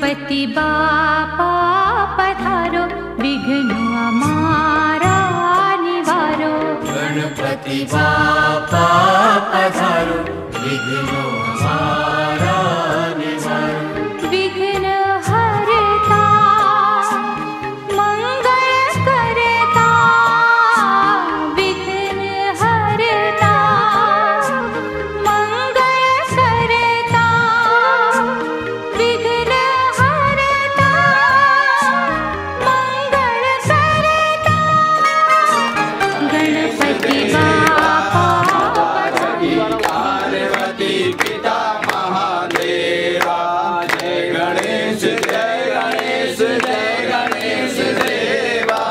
गणपति बापा पधारो, विघ्न हमारा निवारो। गणपति बापा पधारो, विघ्न हमारा निवारो। विघ्न हरता मंगल करता, विघ्न हरता मंगल करता, विघ्न हरता मंगल करता। गणपति बापा पार्वती पिता महादेवा, जय गणेश जय गणेश जय गणेश देवा।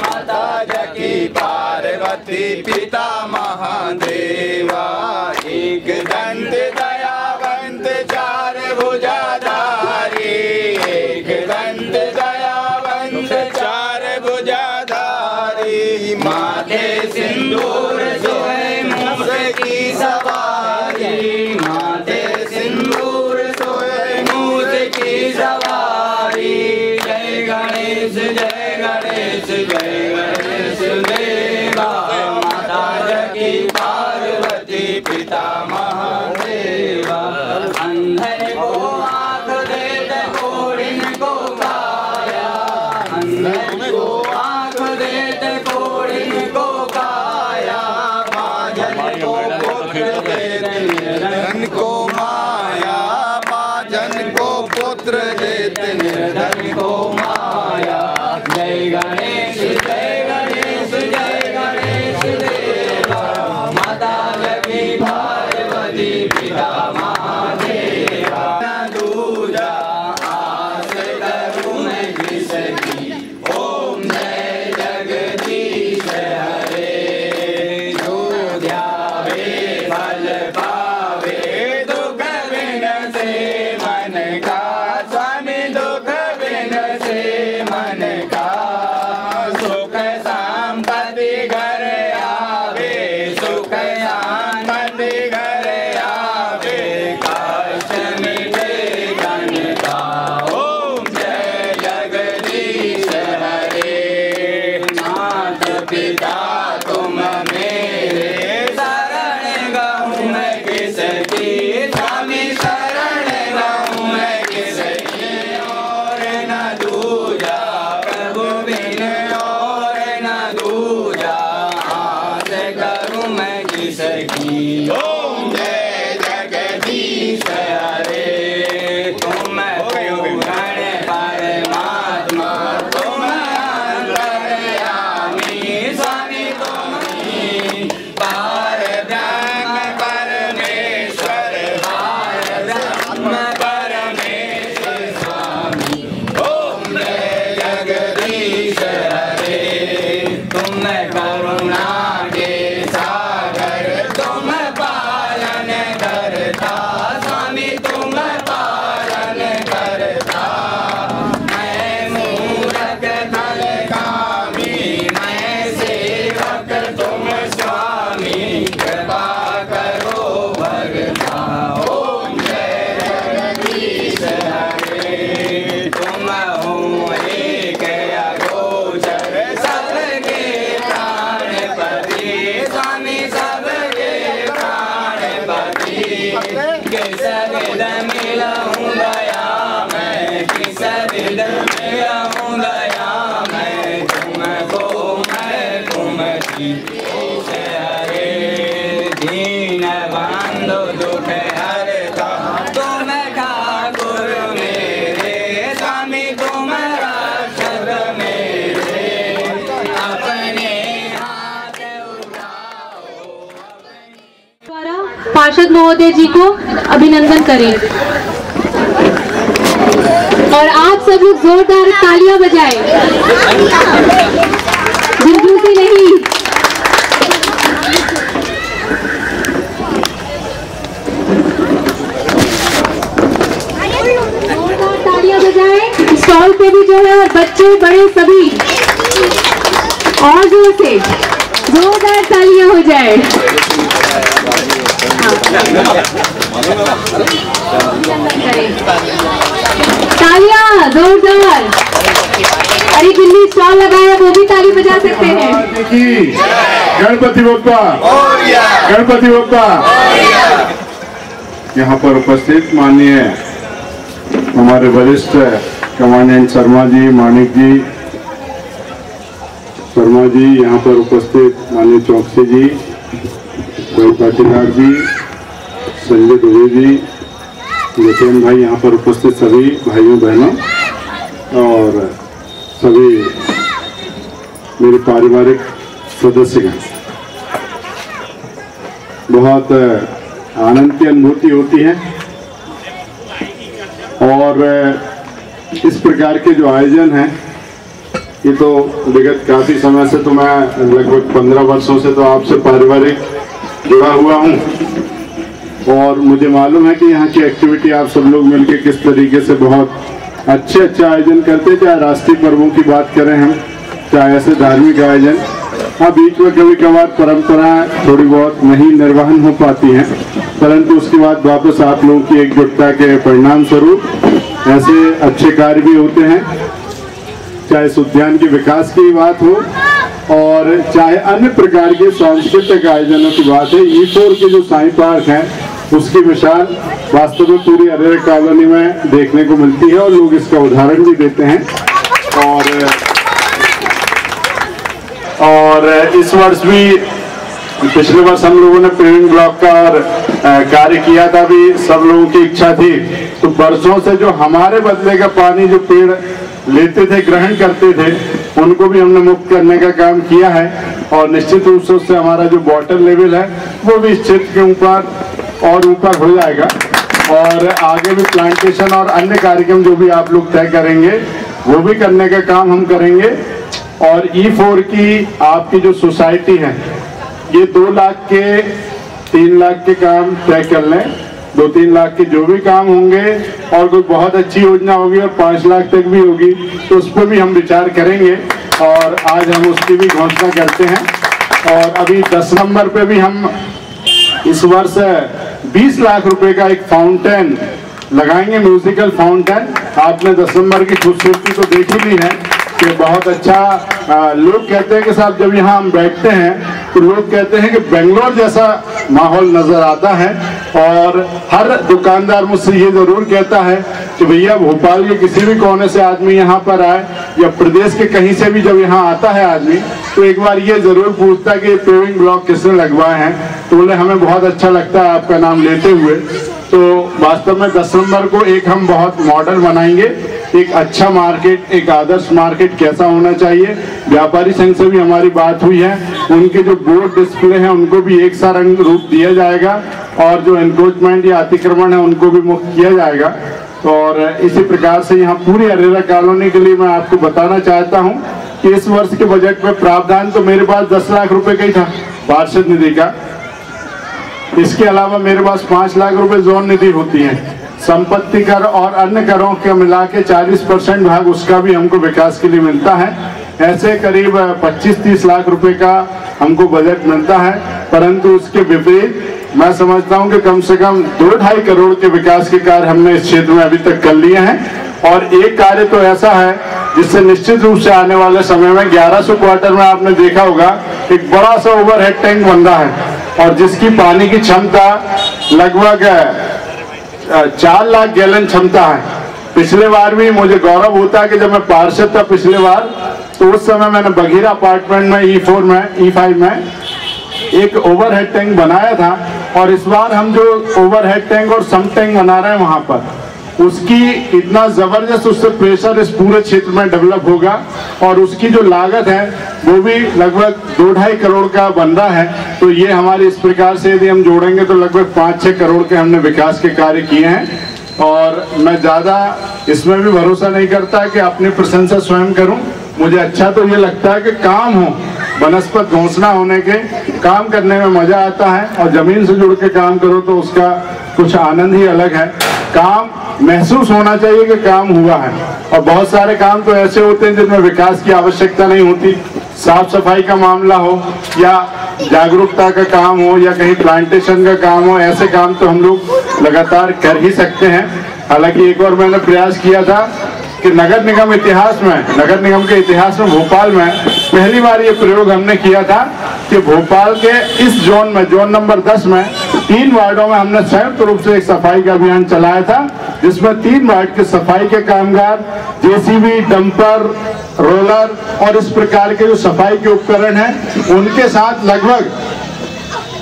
माता जकी पार्वती पिता महादेवा, एक दंत दयावंत चार भुजाधारी, एक दंत दयावंत चार भुजाधारी। माथे सिंदूर सोहे मूस की सवारी, माथे सिंदूर सोहे मूस की सवारी। जय गणेश जय गणेश जय गणेश देवा। माता जकी पार्वती पिता महादेवा, अंधे को आँख देते कोढ़िन को काया, अंधे को आँख देते कोढ़िन को काया। बाजन को पुत्र देते निर्धन को माया, बाजन को पुत्र देते निर्धन को माया। जय गणेश जय गणेश जय गणेश देवा। माता जकी पार्वती पिता महादेवा। दूजा आस करूं मैं किसकी, ओम जय जगदीश हरे। जो ध्यावे फल पावे, दुख बिन से मन का, स्वामी दुख बिन से मन का। सुख संपत्ति घर आवे, सुख संपत्ति घर आवे। कष्ट मिटे गण का, ओम जय जगदीश हरे। नाथ पिता तुम मेरे, शरण गहूँ मैं किसकी, स्वामी शरण गहूँ मैं किसकी। और न दूजा प्रभु बिन, और न दूजा आस करूं मैं किसकी। ओम जय जगदीश हरे। तुम गण परमात्मा, तुम अंतर्यामी, स्वामी तुम ही पार ब्रह्म परमेश्वर, पार ब्रह्म परमेश्वर स्वामी। ओम जय जगदीश हरे। तुम करुणा के सागर, तुम पालन करता, स्वामी तुम पालन करता। मैं मूरख फल कामी, मैं सेवक तुम स्वामी, कृपा करो भगता। ओम जय जगदीश हरे। तुम हो एक अगोचर, सबके प्राणपति, स्वामी सबके प्राणपति। किस विध मिलूं दया मैं, किस विध मिलूं दया मैं। तुमको मैं तुमकी हरे। दीन बंधु दुख हरता, तुम ठाकुर मेरे, स्वामी तुम रक्षक मेरे। अपने हाथ उठाओ द्वारा पार्षद महोदय जी को अभिनंदन करें और आप सब लोग जोरदार तालियां बजाएं, झुंझुसी नहीं। जोरदार तालियां बजाएं। स्टॉल पे भी जो है बच्चे बड़े सभी और जोर से जोरदार तालियां हो जाए। तालियां जोरदार। अरे जिनने स्टॉल लगाया वो भी ताली बजा सकते हैं। गणपति बप्पा, गणपति बप्पा। यहाँ पर उपस्थित माननीय हमारे वरिष्ठ कमांडेंट शर्मा जी, मानिक जी, शर्मा जी, यहाँ पर उपस्थित माननीय चौकसी जी, भाई पाटीदार जी, संजय दुबे जी, नितिन भाई, यहाँ पर उपस्थित सभी भाइयों बहनों और सभी मेरे पारिवारिक सदस्य, बहुत आनंद की अनुभूति होती है। और इस प्रकार के जो आयोजन हैं, ये तो विगत काफी समय से, तो मैं लगभग 15 वर्षों से तो आपसे पारिवारिक जुड़ा हुआ हूँ और मुझे मालूम है कि यहाँ की एक्टिविटी आप सब लोग मिलकर किस तरीके से बहुत अच्छे आयोजन करते हैं। चाहे राष्ट्रीय पर्वों की बात करें हम, चाहे ऐसे धार्मिक आयोजन, हाँ बीच में कभी कभार परंपराएं थोड़ी बहुत नहीं निर्वहन हो पाती हैं, परंतु उसके बाद वापस आप लोगों की एकजुटता के परिणाम स्वरूप ऐसे अच्छे कार्य भी होते हैं। चाहे इस उद्यान के विकास की बात हो और चाहे अन्य प्रकार के सांस्कृतिक आयोजनों की बात है, E4 के जो साई पार्क है उसकी मिसाल वास्तव में पूरी अरेरा कॉलोनी में देखने को मिलती है और लोग इसका उदाहरण भी देते हैं। और इस वर्ष भी, पिछले वर्ष हम लोगों ने पेविंग ब्लॉक का कार्य किया था, भी सब लोगों की इच्छा थी, तो बरसों से जो हमारे बदले का पानी जो पेड़ लेते थे, ग्रहण करते थे, उनको भी हमने मुक्त करने का काम किया है। और निश्चित रूप से उससे हमारा जो वाटर लेवल है वो भी इस क्षेत्र के ऊपर और ऊपर हो जाएगा। और आगे भी प्लांटेशन और अन्य कार्यक्रम जो भी आप लोग तय करेंगे वो भी करने का काम हम करेंगे। और E4 की आपकी जो सोसाइटी है, ये 2 लाख के 3 लाख के काम तय कर लें, 2-3 लाख के जो भी काम होंगे और कोई बहुत अच्छी योजना होगी और 5 लाख तक भी होगी तो उस पर भी हम विचार करेंगे और आज हम उसकी भी घोषणा करते हैं। और अभी 10 नंबर पे भी हम इस वर्ष 20 लाख रुपए का एक फाउंटेन लगाएंगे, म्यूजिकल फाउंटेन। आपने 10 नंबर की खूबसूरती तो देख ही ली है कि बहुत अच्छा, लोग कहते हैं कि साहब जब यहाँ हम बैठते हैं तो लोग कहते हैं कि बेंगलोर जैसा माहौल नजर आता है। और हर दुकानदार मुझसे ये जरूर कहता है कि भैया भोपाल के किसी भी कोने से आदमी यहाँ पर आए या प्रदेश के कहीं से भी जब यहाँ आता है आदमी, तो एक बार ये जरूर पूछता है कि पेविंग ब्लॉक किसने लगवाए हैं। तो बोले हमें बहुत अच्छा लगता है आपका नाम लेते हुए। तो वास्तव में 10 नंबर को एक हम बहुत मॉडल बनाएंगे, एक अच्छा मार्केट, एक आदर्श मार्केट कैसा होना चाहिए। व्यापारी संघ से भी हमारी बात हुई है, उनके जो बोर्ड डिस्प्ले हैं उनको भी एक सा रंग रूप दिया जाएगा और जो एनक्रोचमेंट या अतिक्रमण है उनको भी मुक्त किया जाएगा। और इसी प्रकार से यहाँ पूरी अरेरा कॉलोनी के लिए मैं आपको बताना चाहता हूँ कि इस वर्ष के बजट में प्रावधान तो मेरे पास 10 लाख रुपए का ही था पार्षद निधि का। इसके अलावा मेरे पास 5 लाख रुपए जोन निधि होती है। संपत्ति कर और अन्य करों के मिला के 40% भाग उसका भी हमको विकास के लिए मिलता है। ऐसे करीब 25-30 लाख रुपए का हमको बजट मिलता है, परंतु उसके विपरीत मैं समझता हूं कि कम से कम 2-2.5 करोड़ के विकास के कार्य हमने इस क्षेत्र में अभी तक कर लिए हैं। और एक कार्य तो ऐसा है जिससे निश्चित रूप से आने वाले समय में 1100 क्वार्टर में आपने देखा होगा एक बड़ा सा ओवरहेड टैंक बन रहा है और जिसकी पानी की क्षमता लगभग 4 लाख गैलन क्षमता है। पिछले बार भी मुझे गौरव होता है कि जब मैं पार्षद था पिछले बार, तो उस समय मैंने बघीरा अपार्टमेंट में E4 में E5 में एक ओवरहेड टैंक बनाया था। और इस बार हम जो ओवरहेड टैंक और सम टैंक बना रहे हैं वहां पर, उसकी इतना जबरदस्त उससे प्रेशर इस पूरे क्षेत्र में डेवलप होगा और उसकी जो लागत है वो भी लगभग 2-2.5 करोड़ का बन रहा है। तो ये हमारे इस प्रकार से यदि हम जोड़ेंगे तो लगभग 5-6 करोड़ के हमने विकास के कार्य किए हैं। और मैं ज्यादा इसमें भी भरोसा नहीं करता कि अपनी प्रशंसा स्वयं करूं। मुझे अच्छा तो ये लगता है कि काम हो, वनस्पत घोषणा होने के काम करने में मजा आता है और जमीन से जुड़ के काम करो तो उसका कुछ आनंद ही अलग है। काम महसूस होना चाहिए कि काम हुआ है। और बहुत सारे काम तो ऐसे होते हैं जिनमें विकास की आवश्यकता नहीं होती, साफ सफाई का मामला हो या जागरूकता का काम हो या कहीं प्लांटेशन का काम हो, ऐसे काम तो हम लोग लगातार कर ही सकते हैं। हालांकि एक बार मैंने प्रयास किया था कि नगर निगम के इतिहास में भोपाल में पहली बार ये प्रयोग हमने किया था कि भोपाल के इस जोन में, जोन नंबर 10 में 3 वार्डों में हमने संयुक्त रूप से एक सफाई का अभियान चलाया था, जिसमें 3 वार्ड के सफाई के कामगार जेसीबी, डंपर, रोलर और इस प्रकार के जो सफाई के उपकरण हैं उनके साथ लगभग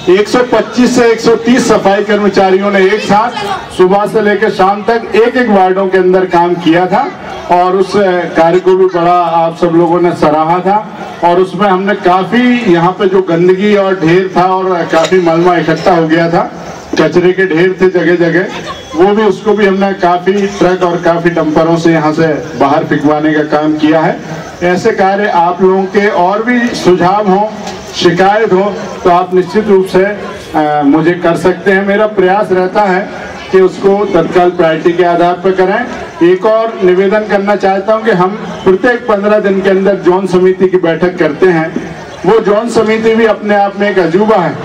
125 से 130 सफाई कर्मचारियों ने एक साथ सुबह से लेकर शाम तक एक वार्डों के अंदर काम किया था और उस कार्य को भी बड़ा आप सब लोगों ने सराहा था। और उसमें हमने काफी यहाँ पे जो गंदगी और ढेर था और काफी मलबा इकट्ठा हो गया था, कचरे के ढेर थे जगह जगह, वो भी उसको भी हमने काफी ट्रक और काफी डंपरों से यहाँ से बाहर फिकवाने का काम किया है। ऐसे कार्य आप लोगों के और भी सुझाव हों, शिकायत हो तो आप निश्चित रूप से मुझे कर सकते हैं। मेरा प्रयास रहता है कि उसको तत्काल प्रायोरिटी के आधार पर करें। एक और निवेदन करना चाहता हूं कि हम प्रत्येक 15 दिन के अंदर जोन समिति की बैठक करते हैं। वो जोन समिति भी अपने आप में एक अजूबा है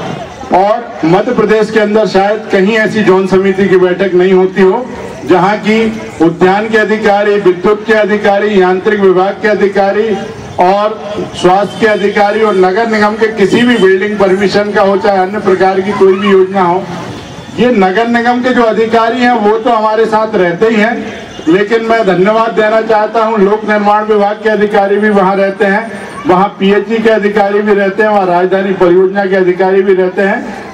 और मध्य प्रदेश के अंदर शायद कहीं ऐसी जोन समिति की बैठक नहीं होती हो जहां की उद्यान के अधिकारी, विद्युत के अधिकारी, यांत्रिक विभाग के अधिकारी और स्वास्थ्य के अधिकारी और नगर निगम के किसी भी बिल्डिंग परमिशन का हो, चाहे अन्य प्रकार की कोई भी योजना हो, ये नगर निगम के जो अधिकारी हैं वो तो हमारे साथ रहते ही हैं, लेकिन मैं धन्यवाद देना चाहता हूं लोक निर्माण विभाग के अधिकारी भी वहां रहते हैं, वहां पीएचई के अधिकारी भी रहते हैं, वहां राजधानी परियोजना के अधिकारी भी रहते हैं।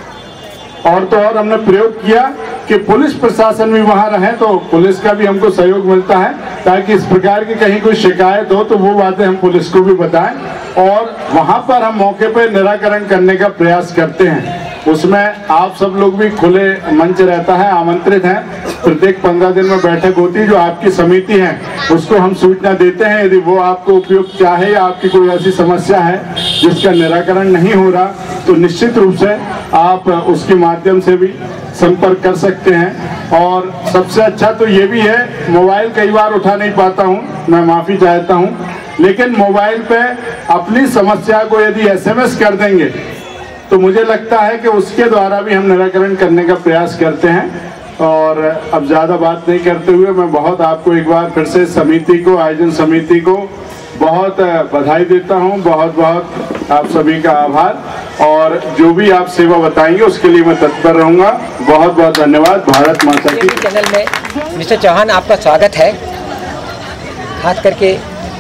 और तो और हमने प्रयोग किया कि पुलिस प्रशासन भी वहां रहे तो पुलिस का भी हमको सहयोग मिलता है, ताकि इस प्रकार की कहीं कोई शिकायत हो तो वो बातें हम पुलिस को भी बताएं और वहां पर हम मौके पर निराकरण करने का प्रयास करते हैं। उसमें आप सब लोग भी खुले मंच रहता है, आमंत्रित हैं। प्रत्येक 15 दिन में बैठक होती है, जो आपकी समिति है उसको हम सूचना देते हैं। यदि वो आपको उपयुक्त चाहे या आपकी कोई ऐसी समस्या है जिसका निराकरण नहीं हो रहा तो निश्चित रूप से आप उसके माध्यम से भी संपर्क कर सकते हैं। और सबसे अच्छा तो ये भी है, मोबाइल कई बार उठा नहीं पाता हूँ, मैं माफी चाहता हूँ, लेकिन मोबाइल पे अपनी समस्या को यदि SMS कर देंगे तो मुझे लगता है कि उसके द्वारा भी हम निराकरण करने का प्रयास करते हैं। और अब ज़्यादा बात नहीं करते हुए मैं बहुत आपको एक बार फिर से समिति को, आयोजन समिति को बहुत बधाई देता हूं, बहुत बहुत आप सभी का आभार और जो भी आप सेवा बताएंगे उसके लिए मैं तत्पर रहूंगा। बहुत बहुत धन्यवाद। भारत माता की। चैनल में मिस्टर चौहान आपका स्वागत है। खास करके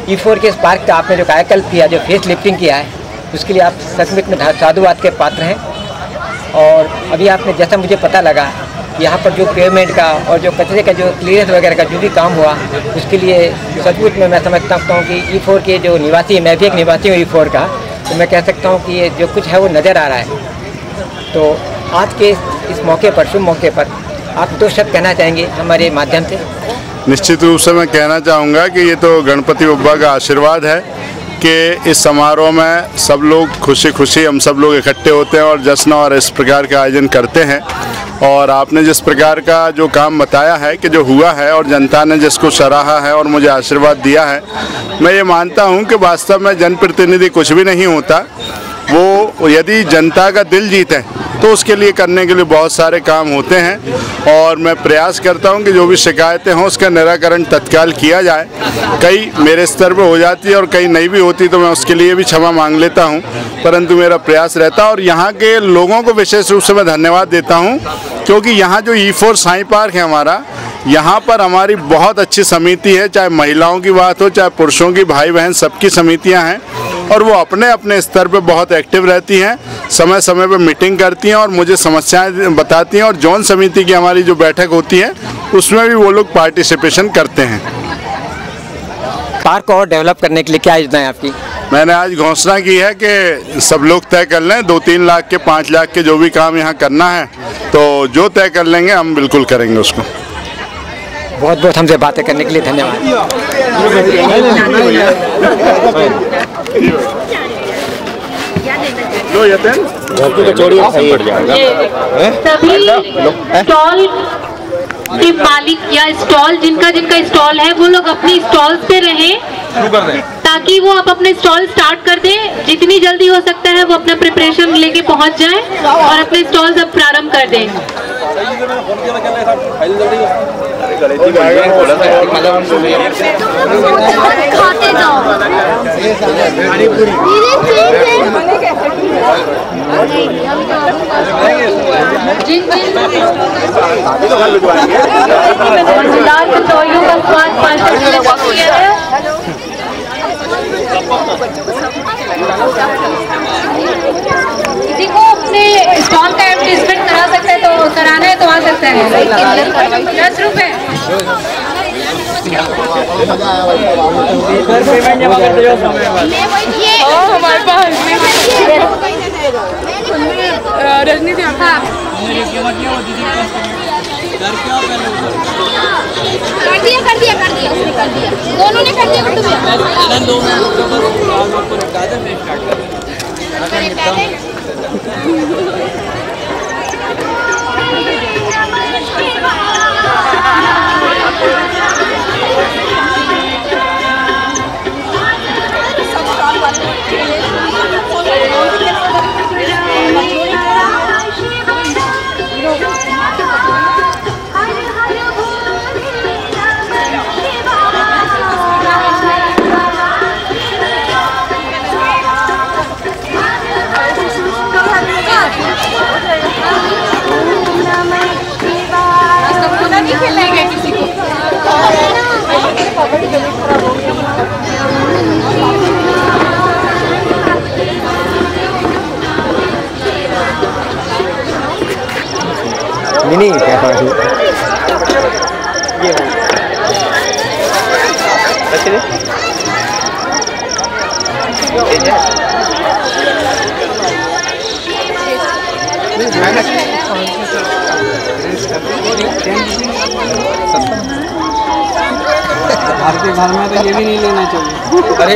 E4 के पार्क का आपने जो कायाकल्प किया, जो फेस लिफ्टिंग किया है, उसके लिए आप सचमुच में साधुवाद के पात्र हैं। और अभी आपने, जैसा मुझे पता लगा, यहाँ पर जो पेमेंट का और जो कचरे का जो क्लियरेंस वगैरह का जो भी काम हुआ, उसके लिए सचमुच में मैं समझता हूँ कि E4 के जो निवासी, मैं भी एक निवासी हूँ E4 का, तो मैं कह सकता हूँ कि ये जो कुछ है वो नज़र आ रहा है। तो आज के इस मौके पर, शुभ मौके पर, आप 2 शब्द कहना चाहेंगे हमारे माध्यम से? निश्चित रूप से मैं कहना चाहूँगा कि ये तो गणपति बप्पा का आशीर्वाद है कि इस समारोह में सब लोग खुशी खुशी हम सब लोग इकट्ठे होते हैं और जश्न और इस प्रकार का आयोजन करते हैं। और आपने जिस प्रकार का जो काम बताया है कि जो हुआ है और जनता ने जिसको सराहा है और मुझे आशीर्वाद दिया है, मैं ये मानता हूँ कि वास्तव में जनप्रतिनिधि कुछ भी नहीं होता, वो यदि जनता का दिल जीते तो उसके लिए करने के लिए बहुत सारे काम होते हैं। और मैं प्रयास करता हूं कि जो भी शिकायतें हों उसका निराकरण तत्काल किया जाए। कई मेरे स्तर पे हो जाती है और कई नहीं भी होती तो मैं उसके लिए भी क्षमा मांग लेता हूं, परंतु मेरा प्रयास रहता है। और यहाँ के लोगों को विशेष रूप से मैं धन्यवाद देता हूं, क्योंकि यहाँ जो E4 साई पार्क है हमारा, यहाँ पर हमारी बहुत अच्छी समिति है, चाहे महिलाओं की बात हो चाहे पुरुषों की, भाई बहन सबकी समितियाँ हैं और वो अपने अपने स्तर पे बहुत एक्टिव रहती हैं, समय समय पे मीटिंग करती हैं और मुझे समस्याएं बताती हैं। और जोन समिति की हमारी जो बैठक होती है उसमें भी वो लोग पार्टिसिपेशन करते हैं। पार्क को और डेवलप करने के लिए क्या योजना है आपकी? मैंने आज घोषणा की है कि सब लोग तय कर लें, 2-3 लाख के 5 लाख के जो भी काम यहाँ करना है तो जो तय कर लेंगे हम बिल्कुल करेंगे उसको। बहुत बहुत हमसे बातें करने के लिए धन्यवाद। सभी स्टॉल के मालिक या स्टॉल जिनका स्टॉल है वो लोग अपनी स्टॉल पे रहें, ताकि वो आप अपने स्टॉल स्टार्ट कर दें। जितनी जल्दी हो सकता है वो अपना प्रिपरेशन लेके पहुंच जाएं और अपने स्टॉल सब प्रारंभ कर दें। खाते जाओ। मजेदार कचौड़ियों का स्वाद पार्षद ने किया है। किसी को अपने स्टॉल का एडवर्टाइजमेंट करा सकते हैं तो कराना है तो आ सकते हैं। 10 रुपए। हमारे पास रजनी थी। हाँ कर दिया उसने कर दिया, दोनों ने कर दिया। नहीं भारतीय घर में तो ये भी नहीं लेना चाहिए। अरे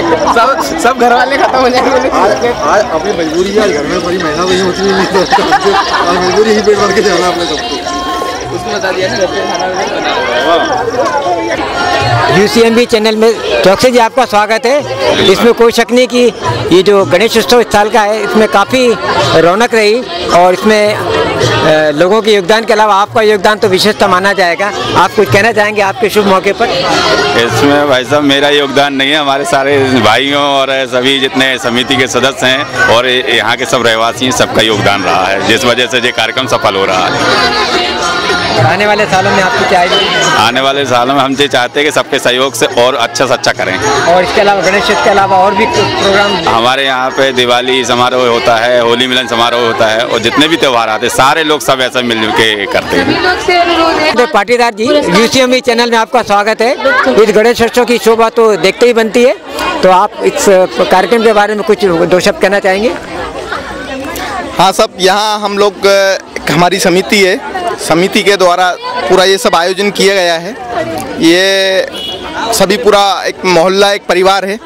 सब घर वाले खत्म हो जाएंगे। आज अपनी मजबूरी है, घर में बड़ी महिला वही होती है, तो मजबूरी ही पेट भर के जाना अपने सबको। उसने बता दिया ना UCMB चैनल में चौकसी जी आपका स्वागत है। इसमें कोई शक नहीं कि ये जो गणेश उत्सव इस साल का है इसमें काफ़ी रौनक रही और इसमें लोगों के योगदान के अलावा आपका योगदान तो विशेषता माना जाएगा। आप कुछ कहना चाहेंगे आपके शुभ मौके पर? इसमें भाई साहब मेरा योगदान नहीं है, हमारे सारे भाइयों और सभी जितने समिति के सदस्य हैं और यहाँ के सब रहवासी सबका योगदान रहा है, जिस वजह से ये कार्यक्रम सफल हो रहा है। आने वाले सालों में आपकी क्या आने वाले सालों में हम ये चाहते हैं कि सबके सहयोग से और अच्छा से अच्छा करें। और इसके अलावा गणेश चतुर्थी के अलावा और भी प्रोग्राम हमारे यहाँ पे दिवाली समारोह होता है, होली मिलन समारोह होता है और जितने भी त्यौहार आते हैं सारे लोग सब ऐसा मिलजुल के करते हैं। पाटीदार जी, UCMB चैनल में आपका स्वागत है। इस गणेश उत्सव की शोभा तो देखते ही बनती है, तो आप इस कार्यक्रम के बारे में कुछ दो शब्द कहना चाहेंगे? हाँ सब, यहाँ हम लोग हमारी समिति है, समिति के द्वारा पूरा ये सब आयोजन किया गया है। ये सभी पूरा एक मोहल्ला, एक परिवार है।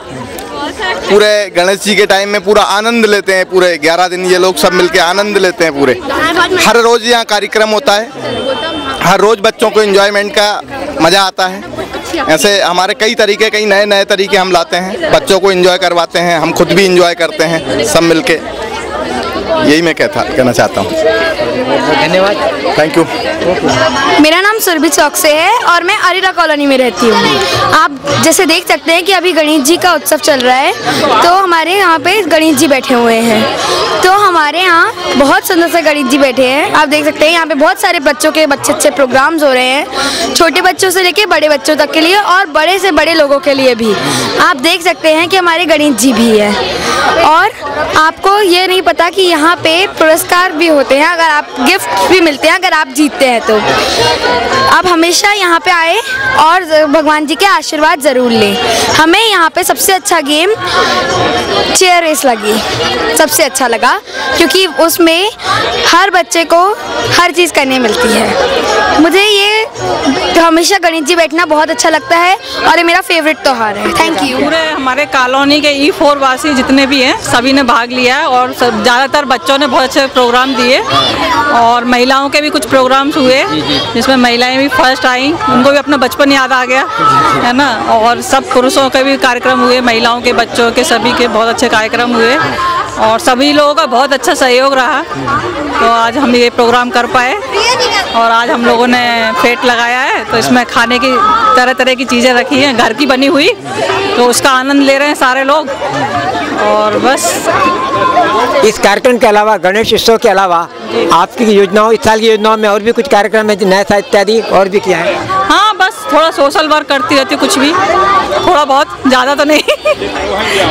पूरे गणेश जी के टाइम में पूरा आनंद लेते हैं, पूरे 11 दिन ये लोग सब मिलके आनंद लेते हैं पूरे। हर रोज़ यहाँ कार्यक्रम होता है, हर रोज़ बच्चों को एंजॉयमेंट का मज़ा आता है। ऐसे हमारे कई तरीके, कई नए नए तरीके हम लाते हैं, बच्चों को एंजॉय करवाते हैं, हम खुद भी एंजॉय करते हैं सब मिलके। यही मैं कहना चाहता हूँ। धन्यवाद, थैंक यू। मेरा नाम सुरभि चौक से है और मैं अरीरा कॉलोनी में रहती हूँ। आप जैसे देख सकते हैं कि अभी गणेश जी का उत्सव चल रहा है, तो हमारे यहाँ पे गणेश जी बैठे हुए हैं। तो हमारे यहाँ बहुत सुंदर से गणेश जी बैठे हैं। आप देख सकते हैं यहाँ पे बहुत सारे बच्चों के अच्छे प्रोग्राम्स हो रहे हैं, छोटे बच्चों से लेके बड़े बच्चों तक के लिए और बड़े से बड़े लोगों के लिए भी। आप देख सकते हैं कि हमारे गणेश जी भी है। और आपको ये नहीं पता कि यहाँ पे पुरस्कार भी होते हैं, अगर आप गिफ्ट भी मिलते हैं अगर आप जीतते हैं तो। आप हमेशा यहाँ पे आए और भगवान जी के आशीर्वाद ज़रूर लें। हमें यहाँ पे सबसे अच्छा गेम चेयर रेस लगी, सबसे अच्छा लगा, क्योंकि उसमें हर बच्चे को हर चीज़ करने मिलती है। मुझे ये हमेशा गणेश जी बैठना बहुत अच्छा लगता है और ये मेरा फेवरेट त्यौहार है। Thank you. पूरे हमारे कॉलोनी के E4 वासी जितने भी हैं सभी ने भाग लिया है और ज़्यादातर बच्चों ने बहुत अच्छे प्रोग्राम दिए और महिलाओं के भी कुछ प्रोग्राम्स हुए जिसमें महिलाएं भी फर्स्ट आई, उनको भी अपना बचपन याद आ गया है ना। और सब पुरुषों के भी कार्यक्रम हुए, महिलाओं के, बच्चों के, सभी के बहुत अच्छे कार्यक्रम हुए और सभी लोगों का बहुत अच्छा सहयोग रहा, तो आज हम ये प्रोग्राम कर पाए। और आज हम लोगों ने फेट लगाया है, तो इसमें खाने की तरह तरह की चीज़ें रखी हैं घर की बनी हुई, तो उसका आनंद ले रहे हैं सारे लोग। और बस इस कार्यक्रम के अलावा, गणेश उत्सव के अलावा आपकी योजनाओं, इस साल की योजनाओं में और भी कुछ कार्यक्रम है, नया सा इत्यादि और भी किया है? हाँ, बस थोड़ा सोशल वर्क करती रहती हूँ, कुछ भी थोड़ा बहुत, ज़्यादा तो नहीं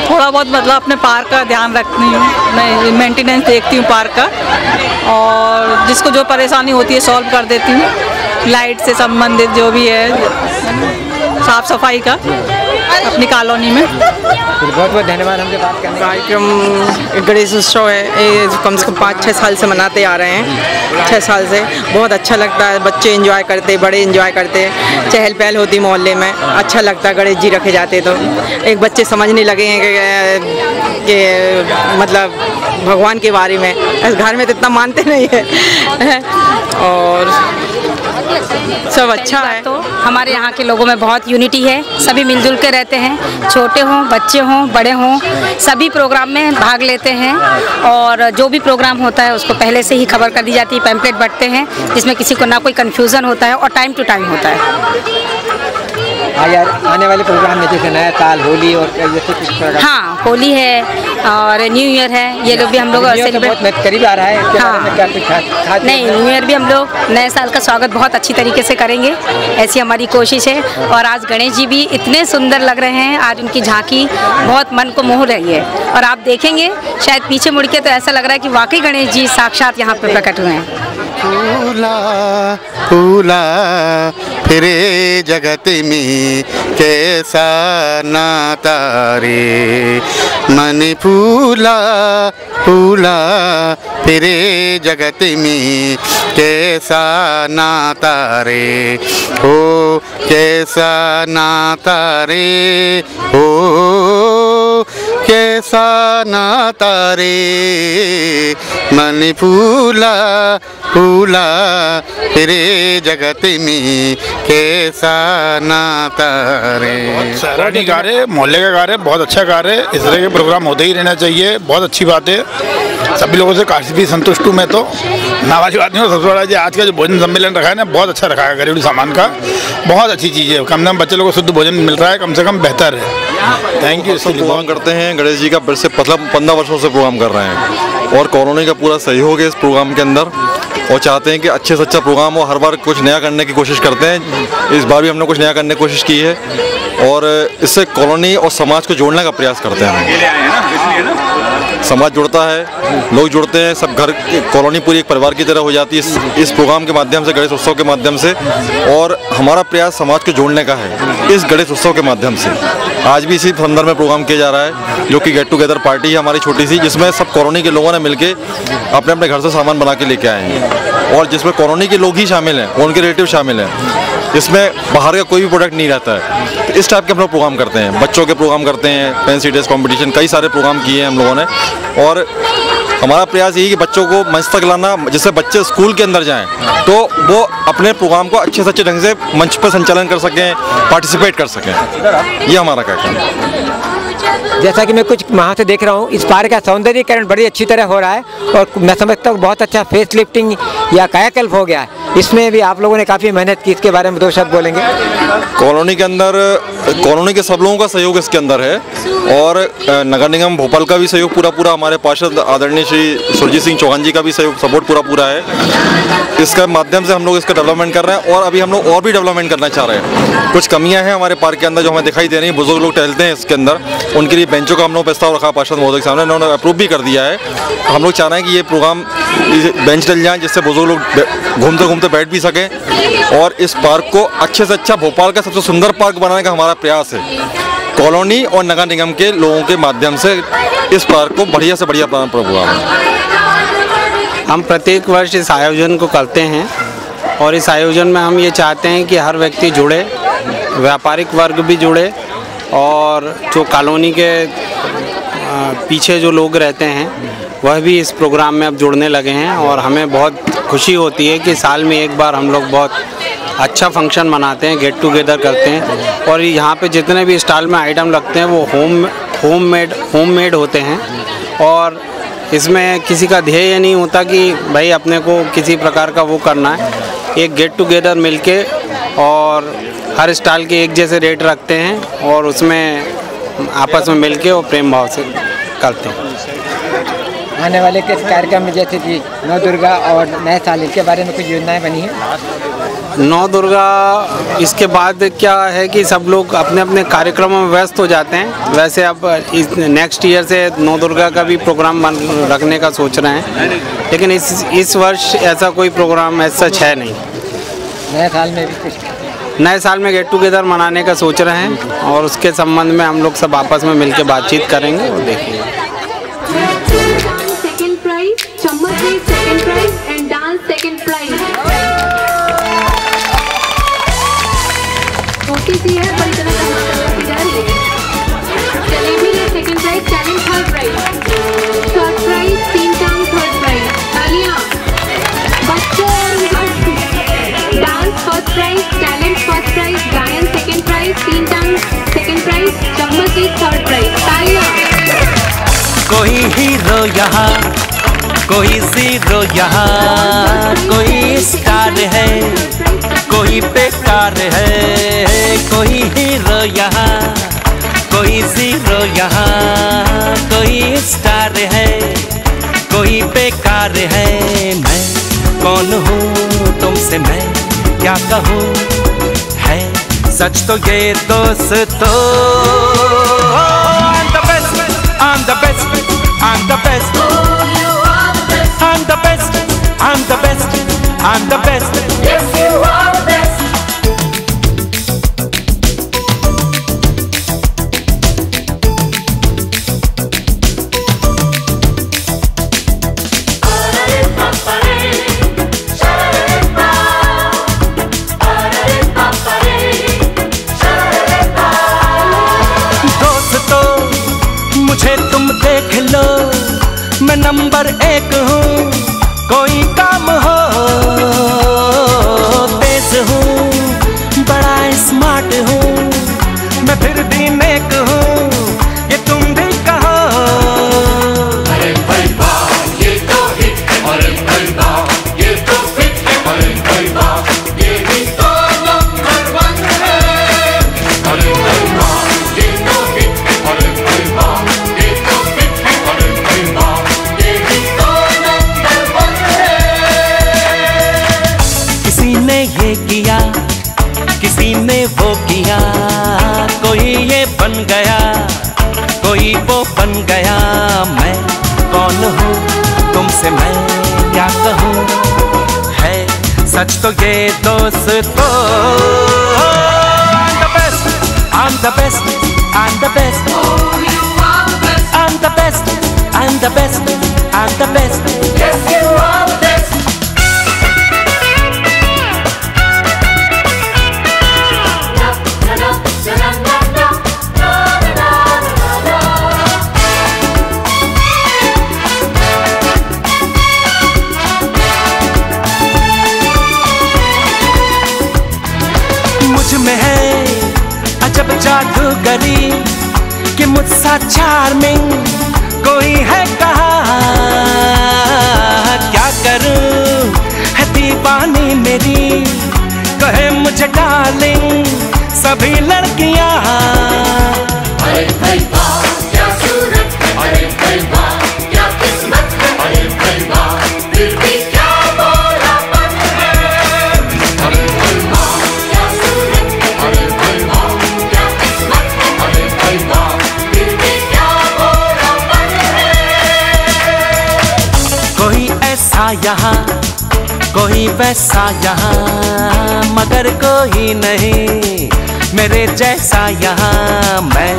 थोड़ा बहुत, मतलब अपने पार्क का ध्यान रखती हूँ, मैं मेंटेनेंस देखती हूँ पार्क का, और जिसको जो परेशानी होती है सॉल्व कर देती हूँ, लाइट से संबंधित जो भी है, साफ सफाई का अपनी कॉलोनी में। बहुत बहुत धन्यवाद हमसे बात करने का। कार्यक्रम गणेश उत्सव है, ये कम से कम 5-6 साल से मनाते आ रहे हैं, 6 साल से। बहुत अच्छा लगता है, बच्चे एंजॉय करते, बड़े एंजॉय करते, चहल पहल होती मोहल्ले में, अच्छा लगता है। गणेश जी रखे जाते तो एक बच्चे समझने लगे हैं कि मतलब भगवान के बारे में, घर में तो इतना मानते नहीं है और सब अच्छा है। तो हमारे यहाँ के लोगों में बहुत यूनिटी है, सभी मिलजुल के रहते हैं, छोटे हों, बच्चे हों, बड़े हों, सभी प्रोग्राम में भाग लेते हैं, और जो भी प्रोग्राम होता है उसको पहले से ही खबर कर दी जाती है, पैम्पलेट बंटते हैं, जिसमें किसी को ना कोई कन्फ्यूज़न होता है और टाइम टू टाइम होता है। यार आने वाले प्रोग्राम में जैसे नया साल, होली और जैसे कुछ प्रोग्राम? हाँ, होली है और न्यू ईयर है, ये लोग भी हम लोग सेलिब्रेट करीब आ रहा है। हाँ, नहीं, न्यू ईयर भी हम लोग नए साल का स्वागत बहुत अच्छी तरीके से करेंगे, ऐसी हमारी कोशिश है। और आज गणेश जी भी इतने सुंदर लग रहे हैं, आज उनकी झांकी बहुत मन को मोह रही है, और आप देखेंगे शायद पीछे मुड़ के तो ऐसा लग रहा है कि वाकई गणेश जी साक्षात यहाँ पे प्रकट हुए हैं। फूला फूला फिरे जगत में कैसा नाता रे, मन फूला फूला फिरे जगत में कैसा नाता रे, हो कैसा नाता रे, हो कैसा नाता रे, मन फूला फूला फिरे जगत में कैसा नाता रे। शहरा नहीं गा रहे, मोहल्ले का गा रहे, बहुत अच्छा गा रहे, इस तरह के प्रोग्राम होते ही रहना चाहिए, बहुत अच्छी बात है। सभी लोगों से काफ़ी संतुष्ट हूँ मैं तो। नावाजी बात नहीं हो, सबसे बड़ा आज का जो भोजन सम्मेलन रखा है ना, बहुत अच्छा रखा है, घरेलू सामान का बहुत अच्छी चीज़ है, कम से कम बच्चे लोगों को शुद्ध भोजन मिल रहा है, कम से कम बेहतर है। Thank you. सब प्रोग्राम करते हैं गणेश जी का, से मतलब 15 वर्षों से प्रोग्राम कर रहे हैं, और कॉलोनी का पूरा सहयोग है इस प्रोग्राम के अंदर, और चाहते हैं कि अच्छे से अच्छा प्रोग्राम हो। हर बार कुछ नया करने की कोशिश करते हैं, इस बार भी हमने कुछ नया करने की कोशिश की है, और इससे कॉलोनी और समाज को जोड़ने का प्रयास करते हैं। समाज जुड़ता है, लोग जुड़ते हैं, सब घर कॉलोनी पूरी एक परिवार की तरह हो जाती है इस प्रोग्राम के माध्यम से, गणेश उत्सव के माध्यम से। और हमारा प्रयास समाज को जोड़ने का है इस गणेश उत्सव के माध्यम से। आज भी इसी संदर्भ में प्रोग्राम किया जा रहा है, जो कि गेट टुगेदर पार्टी है हमारी छोटी सी, जिसमें सब कॉलोनी के लोगों ने मिलके अपने अपने घर से सामान बना के लेके आए हैं, और जिसमें कॉलोनी के लोग ही शामिल हैं, उनके रिलेटिव शामिल हैं, इसमें बाहर का कोई भी प्रोडक्ट नहीं रहता है। तो इस टाइप के हम लोग प्रोग्राम करते हैं, बच्चों के प्रोग्राम करते हैं, फैंसी ड्रेस कॉम्पिटिशन, कई सारे प्रोग्राम किए हैं हम लोगों ने। और हमारा प्रयास यही कि बच्चों को मंच तक लाना, जिससे बच्चे स्कूल के अंदर जाएं तो वो अपने प्रोग्राम को अच्छे से अच्छे ढंग से मंच पर संचालन कर सकें, पार्टिसिपेट कर सकें, ये हमारा कार्यक्रम है। जैसा कि मैं कुछ वहाँ से देख रहा हूँ, इस पार्क का सौंदर्यीकरण बड़ी अच्छी तरह हो रहा है, और मैं समझता हूँ बहुत अच्छा फेस लिफ्टिंग या कायाकल्प हो गया है। इसमें भी आप लोगों ने काफ़ी मेहनत की, इसके बारे में 2 शब्द बोलेंगे? कॉलोनी के अंदर, कॉलोनी के सब लोगों का सहयोग इसके अंदर है, और नगर निगम भोपाल का भी सहयोग पूरा हमारे पार्षद आदरणीय श्री सुरजीत सिंह चौहान जी का भी सहयोग, सपोर्ट पूरा है। इसके माध्यम से हम लोग इसका डेवलपमेंट कर रहे हैं, और अभी हम लोग और भी डेवलपमेंट करना चाह रहे हैं। कुछ कमियां हैं हमारे पार्क के अंदर जो हमें दिखाई दे रही हैं, बुजुर्ग लोग टहलते हैं इसके अंदर, उनके लिए बेंचों का हम लोग प्रस्ताव रखा पार्षद महोदय के सामने, उन्होंने अप्रूव भी कर दिया है। हम लोग चाह रहे हैं कि ये प्रोग्राम बेंच डल जाए, जिससे बुजुर्ग लोग घूमते घूमते बैठ भी सकें, और इस पार्क को अच्छे से अच्छा भोपाल का सबसे सुंदर पार्क बनाने का हमारा प्रयास है। कॉलोनी और नगर निगम के लोगों के माध्यम से इस पार्क को बढ़िया से बढ़िया प्रोग्राम है। हम प्रत्येक वर्ष इस आयोजन को करते हैं, और इस आयोजन में हम ये चाहते हैं कि हर व्यक्ति जुड़े, व्यापारिक वर्ग भी जुड़े, और जो कॉलोनी के पीछे जो लोग रहते हैं वह भी इस प्रोग्राम में अब जुड़ने लगे हैं। और हमें बहुत खुशी होती है कि साल में एक बार हम लोग बहुत अच्छा फंक्शन मनाते हैं, गेट टुगेदर करते हैं, और यहाँ पे जितने भी स्टॉल में आइटम लगते हैं वो होममेड होते हैं, और इसमें किसी का ध्येय नहीं होता कि भाई अपने को किसी प्रकार का वो करना है। एक गेट टुगेदर मिलके और हर स्टॉल के एक जैसे रेट रखते हैं और उसमें आपस में मिलके और प्रेम भाव से करते हैं। आने वाले किस कार्यक्रम में जैसे कि नौ दुर्गा और नए साल इसके बारे में कुछ योजनाएं बनी हैं? नौ दुर्गा इसके बाद क्या है कि सब लोग अपने अपने कार्यक्रमों में व्यस्त हो जाते हैं। वैसे अब इस नेक्स्ट ईयर से नौ दुर्गा का भी प्रोग्राम रखने का सोच रहे हैं, लेकिन इस वर्ष ऐसा कोई प्रोग्राम ऐसा सच है नहीं। नए साल में भी कुछ नए साल में गेट टुगेदर मनाने का सोच रहे हैं और उसके संबंध में हम लोग सब आपस में मिलकर बातचीत करेंगे और देखेंगे। सेकंड प्राइज, चम्मच में second prize and dance second prize. छोटी सी है बड़ी तरह से जा रही है। जलेबी ने second prize, challenge third prize, third prize, 3 टांग थर्ड प्राइज। तालियां। बच्चों dance first prize, talent first prize, गायन सेकंड प्राइज, 3 टांग सेकंड प्राइज, चम्मच थर्ड प्राइज। तालियां। कोई हीरो यहाँ, कोई जीरो यहाँ, कोई स्टार है, कोई बेकार है। कोई हीरो यहाँ, कोई जीरो यहाँ, कोई स्टार है, कोई बेकार है। मैं कौन हूँ तुमसे मैं क्या कहूँ, है सच तो ये दोस्तों। I'm the best, I'm the best, I'm the best, I'm the best, I'm the best. Yes, you are the best. मुझे तुम देख लो, मैं नंबर 1 हूँ। कोई काम हो तेज हूँ, बड़ा स्मार्ट हूँ, मैं फिर भी नेक हूँ, ये तुम भी कहो। अरे भाई वाह ये तो हिट है, अरे भाई वाह ये तो फिट है, अरे भाई वाह ये भी तो नंबर 1 है। अरे भाई वाह ये तो हिट है, अरे भाई वाह ये किया किसी ने वो किया, कोई ये बन गया, कोई वो बन गया। मैं कौन हूँ तुमसे मैं क्या कहूँ, है सच तो ये दोस्तों। I'm the best, I'm the best, I'm the best, I'm the best, I'm the best, I'm the best. Yes, you are the best. में है अजब जादूगरी कि मुझसा चार्मिंग कोई है कहाँ। क्या करूं है दीवानी मेरी, कहे मुझे डार्लिंग सभी लड़कियां। अरे भाई वाह क्या सूरत है, अरे भाई वाह क्या किस्मत है, अरे भाई वाह फिर भी क्या बोलापन है। अरे भाई वाह क्या सूरत है, अरे भाई वाह क्या किस्मत है, अरे भाई वाह फिर भी क्या बोलापन है। कोई ऐसा यहाँ कोई वैसा यहाँ, मगर कोई नहीं मेरे जैसा यहाँ। मैं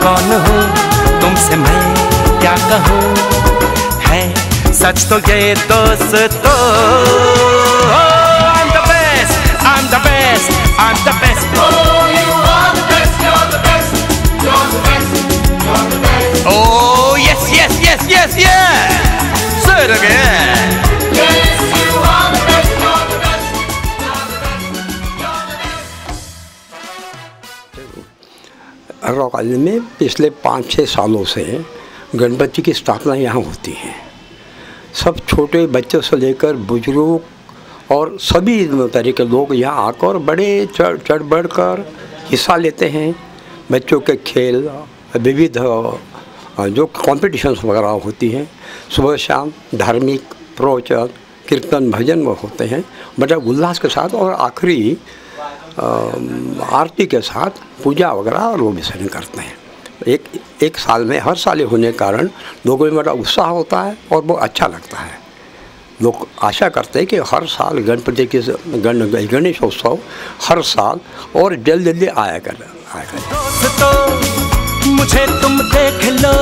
कौन हूँ तुमसे मैं क्या कहूँ, है सच तो ये दोस्तों। I'm the best, I'm the best, I'm the best. Oh, you are the best, you're the best, you're the best, you're the best. Oh, yes, yes, yes, yes, yes. Say it again. Yes, you are the best, you're the best, you're the best, you're the best. Rock college में पिछले 5-6 सालों से गणपति की स्थापना यहाँ होती है। सब छोटे बच्चों से लेकर बुजुर्ग और सभी तरह के लोग यहाँ आकर बड़े चढ़ बढ़कर हिस्सा लेते हैं। बच्चों के खेल, विविध जो कॉम्पिटिशन्स वगैरह होती हैं, सुबह शाम धार्मिक प्रवचन, कीर्तन, भजन वो होते हैं बड़े उल्लास के साथ, और आखिरी आरती के साथ पूजा वगैरह लोग विसर्जन करते हैं। एक साल में, हर साल होने के कारण लोगों में बड़ा उत्साह होता है और वो अच्छा लगता है। लोग आशा करते हैं कि हर साल गणपति के गणेश उत्सव हर साल और जल्द जल्दी आया कर। दोस्तों मुझे तुम देख लो,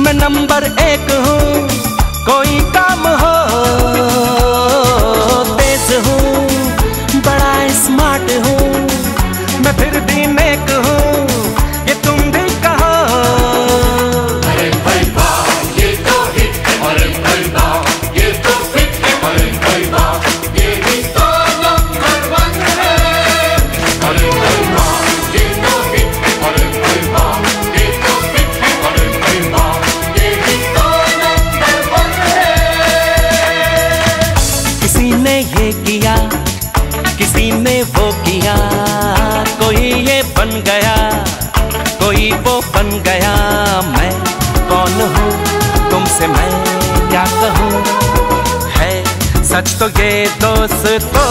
मैं नंबर 1 हूँ, कोई काम हो तेज हूँ, बड़ा स्मार्ट हूँ, मैं फिर भी नेक हूँ, ये तुम भी कहो। अरे भाई वाह ये तो हिट है, अरे भाई वाह ये तो फिट है, अरे भाई वाह ये भी तो नंबर 1 है। अरे भाई वाह ये तो हिट है, अरे भाई वाह ये तो फिट है, अरे भाई वाह ये भी तो नंबर 1 है। किसी ने ये किया, किसी ने वो किया, कोई ये बन गया, कोई वो बन गया, मैं कौन हूँ तुमसे मैं क्या कहूँ, है सच तो ये दोस्तों।